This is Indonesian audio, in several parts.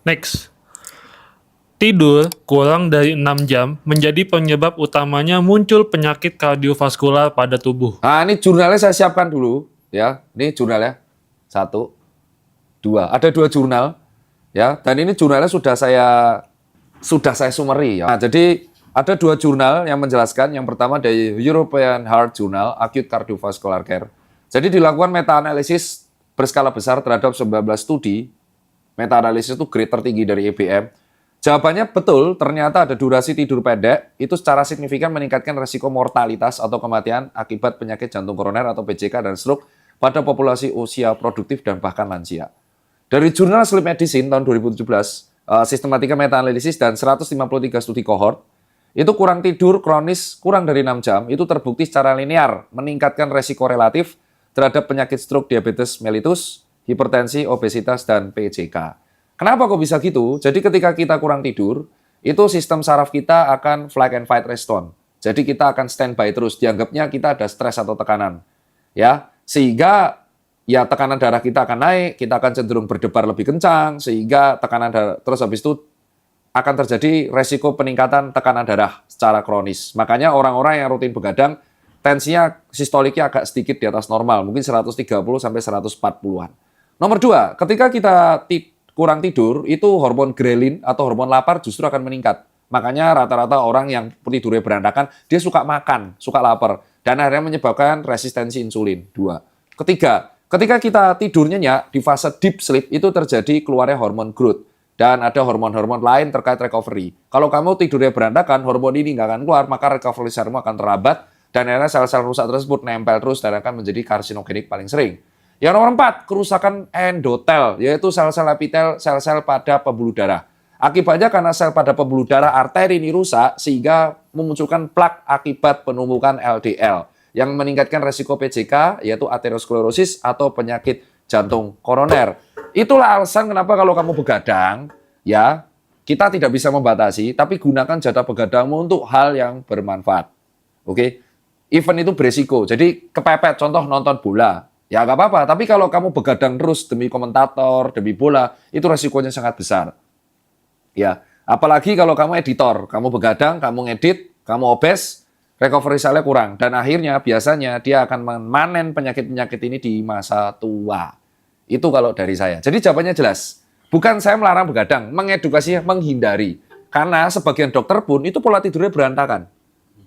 Next. Tidur kurang dari 6 jam menjadi penyebab utamanya muncul penyakit kardiovaskular pada tubuh. Nah, ini jurnalnya saya siapkan dulu, ya. Ini jurnalnya. 1, 2. Ada 2 jurnal, ya. Dan ini jurnalnya sudah saya summary, ya. Nah, jadi ada 2 jurnal yang menjelaskan. Yang pertama dari European Heart Journal, Acute Cardiovascular Care. Jadi dilakukan meta-analisis berskala besar terhadap 19 studi. Meta-analisis itu grade tertinggi dari EBM. Jawabannya betul, ternyata ada durasi tidur pendek, itu secara signifikan meningkatkan risiko mortalitas atau kematian akibat penyakit jantung koroner atau PJK dan stroke pada populasi usia produktif dan bahkan lansia. Dari jurnal Sleep Medicine tahun 2017, sistematika meta-analisis dan 153 studi kohort, itu kurang tidur kronis kurang dari 6 jam, itu terbukti secara linear meningkatkan resiko relatif terhadap penyakit stroke, diabetes mellitus, hipertensi, obesitas, dan PJK. Kenapa kok bisa gitu? Jadi ketika kita kurang tidur, itu sistem saraf kita akan flight and fight response. Jadi kita akan standby terus, dianggapnya kita ada stres atau tekanan. Ya, sehingga ya tekanan darah kita akan naik, kita akan cenderung berdebar lebih kencang, sehingga tekanan darah, terus habis itu akan terjadi resiko peningkatan tekanan darah secara kronis. Makanya orang-orang yang rutin begadang, tensinya sistoliknya agak sedikit di atas normal, mungkin 130 sampai 140-an. Nomor 2, ketika kita kurang tidur, itu hormon grelin atau hormon lapar justru akan meningkat. Makanya rata-rata orang yang tidurnya berantakan, dia suka makan, suka lapar. Dan akhirnya menyebabkan resistensi insulin. 2. Ketiga, ketika kita tidur nyenyak, di fase deep sleep, itu terjadi keluarnya hormon growth. Dan ada hormon-hormon lain terkait recovery. Kalau kamu tidurnya berantakan, hormon ini nggak akan keluar, maka recovery serumu akan terlambat, dan akhirnya sel-sel rusak tersebut nempel terus dan akan menjadi karsinogenik paling sering. Yang nomor 4, kerusakan endotel, yaitu sel-sel epitel, sel-sel pada pembuluh darah. Akibatnya karena sel pada pembuluh darah arteri ini rusak, sehingga memunculkan plak akibat penumpukan LDL, yang meningkatkan resiko PJK, yaitu aterosklerosis atau penyakit jantung koroner. Itulah alasan kenapa kalau kamu begadang, ya kita tidak bisa membatasi, tapi gunakan jatah begadangmu untuk hal yang bermanfaat. Oke? Event itu beresiko, jadi kepepet, contoh nonton bola. Ya nggak apa-apa, tapi kalau kamu begadang terus demi komentator, demi bola, itu resikonya sangat besar. Ya, apalagi kalau kamu editor, kamu begadang, kamu ngedit, kamu obes, recovery selnya kurang. Dan akhirnya biasanya dia akan memanen penyakit-penyakit ini di masa tua. Itu kalau dari saya. Jadi jawabannya jelas. Bukan saya melarang begadang, mengedukasinya, menghindari. Karena sebagian dokter pun itu pola tidurnya berantakan.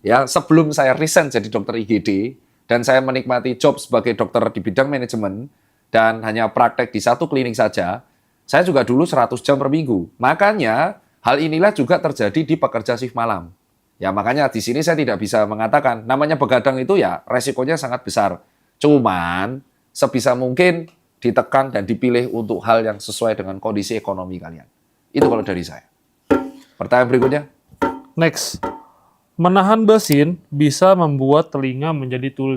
Ya, sebelum saya resign jadi dokter IGD, dan saya menikmati job sebagai dokter di bidang manajemen, dan hanya praktek di satu klinik saja, saya juga dulu 100 jam per minggu. Makanya, hal inilah juga terjadi di pekerja shift malam. Ya, makanya di sini saya tidak bisa mengatakan, namanya begadang itu ya resikonya sangat besar. Cuman, sebisa mungkin ditekan dan dipilih untuk hal yang sesuai dengan kondisi ekonomi kalian. Itu kalau dari saya. Pertanyaan berikutnya. Next. Menahan bersin bisa membuat telinga menjadi tuli.